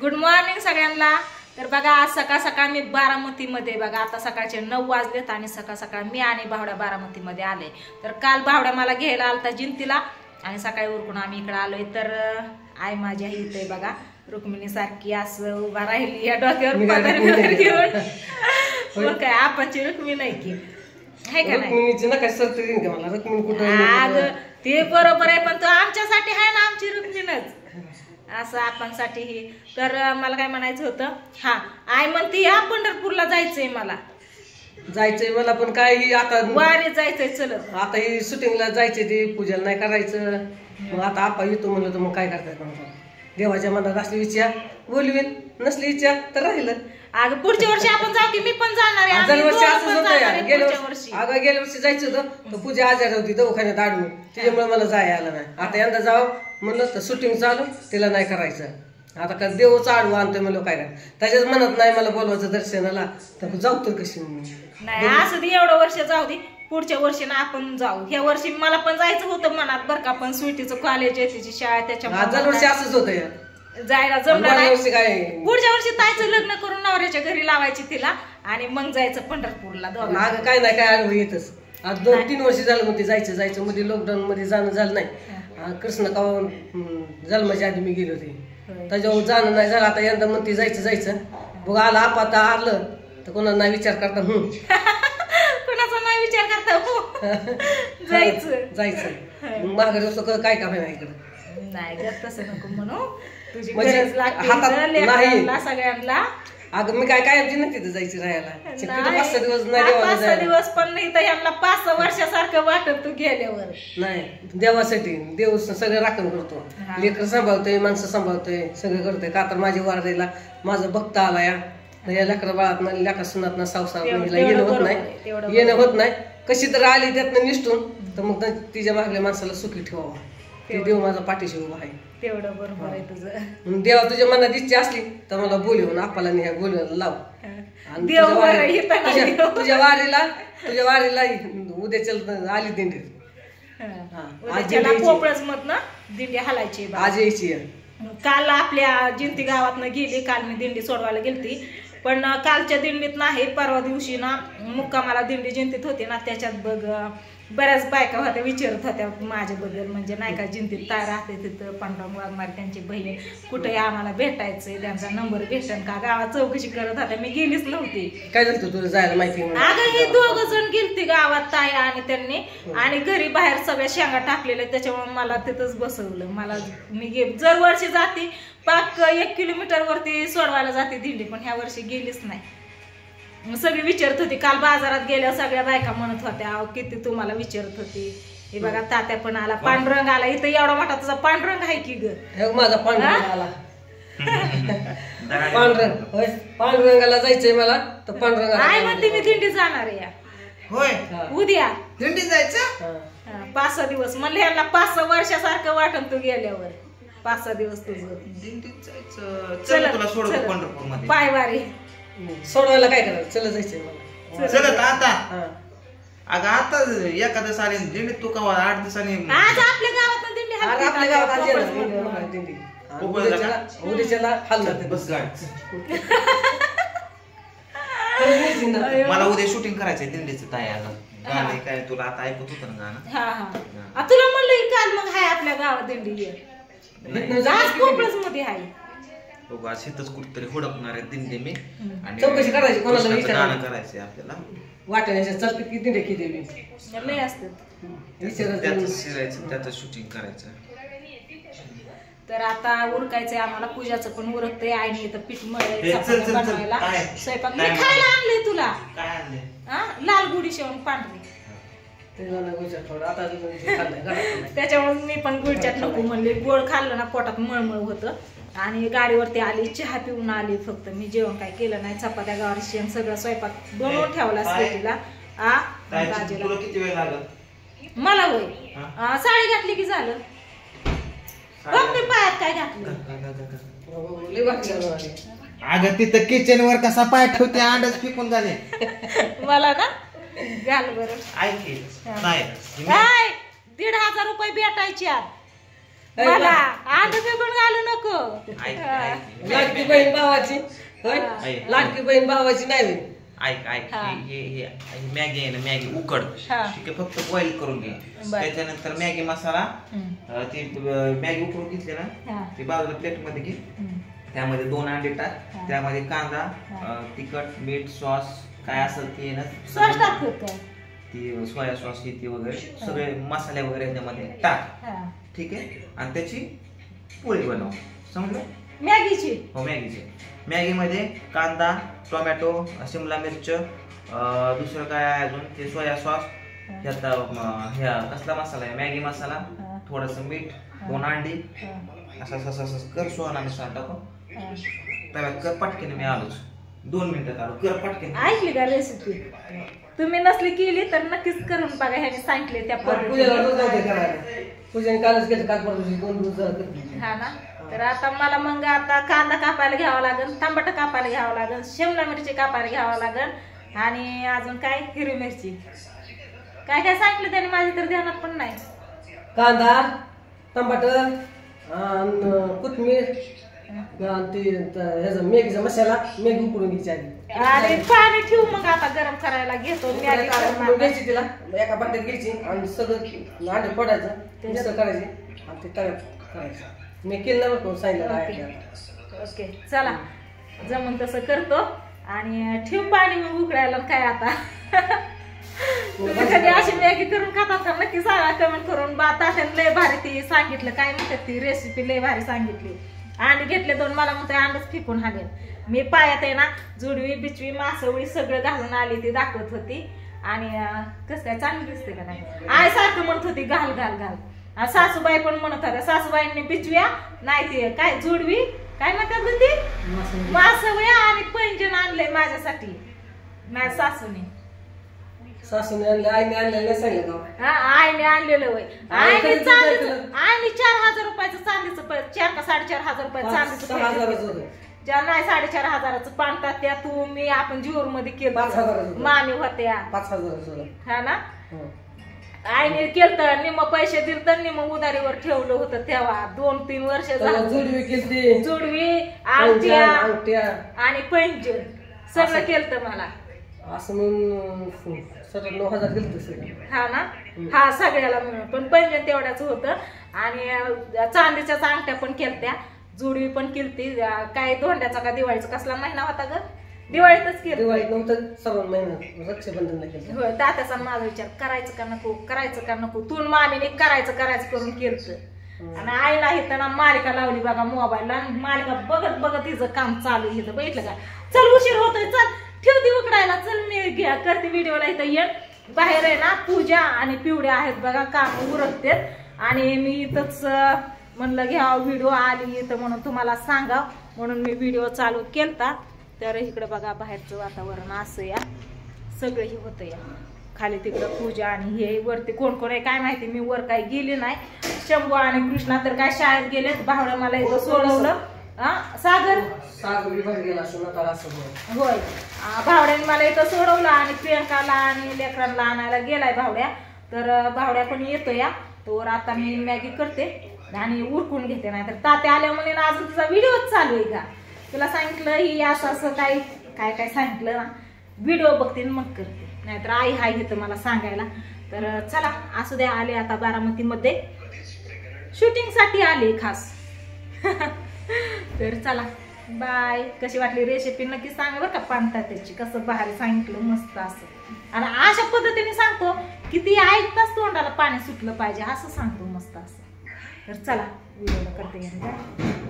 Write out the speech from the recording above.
Good morning सगळ्यांना। तर बघा आज सकाळ सकाळ मी बारामतीमध्ये बघा आता सकाळचे 9 वाजलेत आणि सकाळ सकाळ मी आणि भावड्या बारामतीमध्ये आले। तर काल भावड्या मला घ्यायला आलता जिंतीला आणि सकाळी उरकून आम्ही इकडे आलोय। तर आई माझ्या इथे बघा रुक्मिणी सारखी असं उभा राहिली या डोक्यावर पदर घेऊन। मग काय आपणची रुक्मिणी नाही की आहे का नाही? रुक्मिणीची नका सरतरी का मला रुक्मिणी कुठे आग ते बरोबर आहे पण तो आमच्यासाठी आहे ना आमची रुक्मिणीच असं आपणसाठी ही। तर मला काय म्हणायचं होतं हा आई म्हणती या पंढरपूरला जायचंय मला मला पण काय आता वारी जायचंय चलत आता ही शूटिंगला जायचे ते पूजन नाही करायचं मग आता आपा येतो म्हणलं तर मग काय करताय देवाच्या मनात असली इच्छा बोलवीन नसली इच्छा तर राहिलं। अगं पुढच्या वर्षी आपण जाऊ की मी पण जाणार आहे दरवर्षी असंच होतं गेल्या वर्षी अगं गेल्या वर्षी जायचं होतं तर पूजा आजार होती दवाखान्यात आडून त्याच्यामुळे मला जाय आलं नाही। आता यंदा जावं म्हणलं तर शूटिंग चालू तिला नाही करायचं आता का देवच आडू आणतोय म्हणलं काय त्याच्याच मनात नाही मला बोलवायचं दर्शनाला तर जाऊ तर कशी नाही असं दे एवढं वर्ष जाऊ दे पुढच्या वर्षी ना आपण जाऊ। ह्या वर्षी मला पण जायचं होतं मनात बरं का पण स्वीटीचं कॉलेज आहे तिची शाळा त्याच्यामुळे दरवर्षी असंच होतं जायला जमणार नाही। काय पुढच्या वर्षी ताईचं लग्न करून नवऱ्याच्या घरी लावायची तिला आणि मग जायचं पंढरपूरला मागं काय नाही काय अनुभव येतच आज 2-3 वर्ष झालं मग ते जायचं मध्ये लॉकडाऊन मध्ये जाणं झालं नाही। कृष्ण कावा जन्माच्या आधी मी गेलो होते त्याच्यावर जाणं नाही झालं आता यंदा म्हणते जायचं बघ आला आता आलं तर कोणाला नाही विचार करता कोणाचा नाही विचार करता जायचं माघारी असं काय काम आहे इकडं नाही ग तसं नको म्हणू तुझी म्हणजे गरज लागते सगळ्यांना। अगं मी काय नाही तिथे जायची राहायला 5-6 दिवस नाही 5-6 दिवस पण नाही तर यांना 5-6 वर्षासारखं वाटत तू गेल्यावर नाही देवासाठी देव सगळं राखण करतो लेकर सांभाळतोय माणसं सांभाळतोय सगळं करतोय का तर माझ्या वारदेला माझा भक्त आला या लेकरा बाळात लेकरा सुनात सावसार येणं होत नाही कशी तर आली त्यातनं निष्ठून तर मग तिच्या मागल्या माणसाला सुखी ठेवावा ते देव माझा पाठीशी उभा आहे तेवढं बरोबर आहे तुझं। देवा तुझ्या मनात इच्छा असली तर मला बोलवून आपल्याला नाही बोलवायला लाव आणि तुझ्या वारीला उद्याच्या आली दिंडी पोपळच मधनं दिंडी हलायची आज यायची काल आपल्या जिंती गावातनं गेली काल मी दिंडी सोडवायला गेलती पण कालच्या दिंडीत नाही परवा दिवशी ना मुक्कामाला दिंडी जिंतीत होती ना त्याच्यात बघ बऱ्याच बायका होत्या विचारत होत्या माझ्याबद्दल म्हणजे नाही का जिंतीत काय राहते तिथं पांडुरंग वाघमारे त्यांची बहीण कुठे आम्हाला भेटायचंय त्यांचा नंबर भेटन का गावात चौकशी करत होत्या मी गेलीच नव्हती। काय झालं तुला जायला माहिती अगं हे 2 जण गेलती गावात ताई आणि त्यांनी आणि घरी बाहेर सगळ्या शेंगा टाकलेल्या त्याच्यामुळे मला तिथंच बसवलं। मला मी दर वर्षी जाते पाक 1 किलोमीटर वरती सोडवायला जाते दिंडी पण ह्या वर्षी गेलीच नाही। सगळी विचारत होती काल बाजारात गेल्या सगळ्या बायका म्हणत होत्या किती तुम्हाला विचारत होती हे बघा तात्या पण आला पांडुरंग आला इथं एवढा मोठा तुझा पांडुरंग आहे की ग माझा पांडुरंग आला पांडुरंगाला जायचंय मला तर पांडुरंग आई म्हणते मी दिंडी जाणार आहे होय उद्या दिंडी जायचं 5-6 दिवस म्हणले यांना 5-6 वर्षासारखं वाटन तू गेल्यावर 5-6 दिवस तुझं दिंडीत जायचं चल तुला सोडतो पंढरपूर मध्ये पायवारी सोडवायला काय करायचं चल जायचंय मला चलत आता अगं आता एखादं आली दिंडीत तू का 8 दिवसांनी आज आपल्या गावात दिंडी आपल्या गावात दिंडी उद्याच्याला हलणार बस गाडी मला उद्या शूटिंग करायचंय दिंडीचं ताई अगं गाणं काय तुला आता ऐकत होतं ना गाणं तुला म्हणलं काल मग हाय आपल्या गावात दिंडी कोकणच मध्ये आहे बघू आज इथंच कुठेतरी हुडकणार आहे दिंडी मी आणि चौकशी करायची कोणाला गाणं करायचंय आपल्याला वाटण्याच्या चल किती दिंडी किती लय असतात त्याचं शूटिंग करायचं। तर आता उरकायचंय आम्हाला पूजाचं पण उरकतंय आईने इथं पीठ मळायचं बनवायला स्वयंपाक मी खायला आणलंय तुला काय आणले लाल गुढी शेवण पांढरी त्याच्यामुळे मी पण गुळचाट नको म्हणले गोड खाल्लं ना पोटात मळमळ होतं आणि गाडीवरती आली चहा पिऊन आली फक्त मी जेवण काय केलं नाही चपात्या गवारी शेंग सगळं स्वयंपाक बनवून ठेवला स्वीटीला किती वेळ लागत मला होय साडी घातली की झालं बघ मी पायात काय घातलं अगं तिथं किचन वर कसा पाय ठेवते अंडच फेकून झाले मला ना घाल बरं ऐक नाही 1,500 रुपये भेटायचे मला आता बिघून घालू नको. लाडकी बहीण भावाची होय, लाडकी बहीण भावाची नाही. ऐक हे मॅगी आहे ना, मॅगी उकड ठीक आहे, फक्त बॉईल करून घे. त्याच्यानंतर मॅगी मसाला ती मॅगी उकडून घेतली ना ती बाजूला प्लेट मध्ये घे. त्यामध्ये 2 अंडे टाक, त्यामध्ये कांदा, तिखट, मीठ, सॉस काय असेल ते ना, ती सोया सॉस ती वगैरे सगळे मसाले वगैरे ह्याच्यामध्ये टाक. ठीक आहे, आणि त्याची पोळी बनव. समजलं? मॅगीची. हो मॅगीची. मॅगी मध्ये कांदा, टोमॅटो, शिमला मिरच, दुसरं काय अजून ते सोया सॉस, ह्या कसला मसाला आहे, मॅगी मसाला, थोडस मीठ, 2 अंडी, असं कर. सोना मिसळ टाकून तव्यात कर पटकीने. मी आलोच 2 मिनिटात आलो. कर पटकीने. ऐकली का रेसिपी? तुम्ही नसली केली तर नक्कीच करून बघा. ह्याने सांगितले त्या पूजेने कालच घेतलं, काल परवा 2 दिवस. हा ना. तर आता मला मग आता कांदा कापायला घ्यावा लागेल, टमाटर कापायला घ्यावं लागेल, शिमला मिरची कापायला घ्यावं लागेल, आणि अजून काय हिरवी मिरची. काय काय सांगितलं त्याने माझ्या तर ध्यानात पण नाही. कांदा, टमाटर, कोथमीर, ह्याचा मॅगीचा मसाला, मॅगी उकडून घ्यायची आधी. आणि पाणी ठेवू मग आता गरम करायला घेतो. घ्यायची तिला एका भांड्यात घ्यायची आणि सगळं अंडे फोडायचं, मिसळ करायची आणि ते तव्यात करायचं. मी केलं बरं सांगितलं. ओके चला, जमून तसं करतो आणि ठेव पाणी मग उकळायला. काय आता तुम्ही कधी अशी मॅगी करून खातात का नक्की सांगा कमेंट करून. तात्याने लय भारी ती सांगितलं, काय म्हणतात ती रेसिपी लय भारी सांगितली. अंडे घेतले 2, मला म्हणते अंडच फिकून हाणेल. मी पायात आहे ना जुडवी बिचवी मासवळी सगळं घालून आली, ती दाखवत होती. आणि कसं काय चांगली दिसते का नाही. आई सारखं म्हणत होती घाल घाल घाल. सासूबाई पण म्हणत होत्या. सासूबाईंनी बिचव्या नाही ते काय जुडवी काय म्हणतात ती मासवळ्या आणि पैंजण आणलंय माझ्यासाठी माझ्या सासूने. सासूने आणलं, आईने आणलेलं सांगितलं. आईने आणलेलं वय. आईने 4,000 रुपयाचं चांदीचं 4 का 4,500 रुपये चांदीचं. ज्या नाही 4,500चं पाणतात त्या तू मी आपण जीवर मध्ये केलं. मामी होत्या 5,000. हा ना. आईने केलं, निम पैसे दिल तर निम उधारीवर ठेवलं होतं तेव्हा. 2-3 वर्ष जुडवी केली, जुडवी, अंगठ्या आणि पैंजण सगळं केलं मला. असं म्हणून 9,000 गेलं. हा ना. हा सगळ्याला मिळून. पण पैंजण तेवढ्याच होतं. आणि चांदीच्याच अंगठ्या पण केलत्या, जुडवी पण केलती. काय धोंड्याचा का दिवाळीचा कसला महिना होता ग? दिवाळीतच केलं. दिवाळीत नव्हतं, श्रावण महिन्यात रक्षाबंधनला केलं. होय. तात्याचा माझा विचार करायचं का नको, करायचं का नको. तू मामीने करायचं करून केलं. आणि आईला इथं ना मालिका लावली बघा मोबाईलला. मालिका बघत बघत हिचं काम चालू इथं. बघितलं का? चल उशीर होतोय, चल ठेव ती उकडायला. चल मी करते व्हिडिओला. इथं ये बाहेर आहे ना पूजा आणि पिवड्या आहेत बघा, काम उरकते. आणि मी इथंच म्हणलं घ्या व्हिडिओ आली इथं म्हणून तुम्हाला सांगा, म्हणून मी व्हिडिओ चालू केलता. तर इकडे बघा बाहेरचं वातावरण असं या सगळं हे होतं. या खाली तिकडं पूजा आणि हे वरती कोण कोण आहे काय माहिती. मी वर काही गेले नाही. शंभू आणि कृष्णा तर काय शाळेत गेलेत. भावड्या मला इथं सोडवलं. सागर गेला होय. भावड्याने मला इथं सोडवलं आणि प्रियंकाला आणि लेकरांना आणायला गेलाय भावड्या. तर भावड्या पण येतो या. तर आता मी मॅगी करते आणि उरकून घेते. नाही तर तात्या आल्या म्हणे ना अजून तुझा व्हिडिओच चालू आहे का? तुला सांगितलं ही असं असं काय काय काय सांगितलं ना, व्हिडिओ बघते मग करते. नाहीतर आई हाय घेतं मला सांगायला. तर चला असू द्या. आले आता बारामतीमध्ये शूटिंग साठी आले खास. तर चला बाय. कशी वाटली रेसिपी नक्की सांगा बरं का. पाणतात्याची कसं बाहेर सांगितलं मस्त असं. आणि अशा पद्धतीने सांगतो किती ऐकताच तोंडाला पाणी सुटलं पाहिजे असं सांगतो मस्त असं. तर चला व्हिडिओला करते.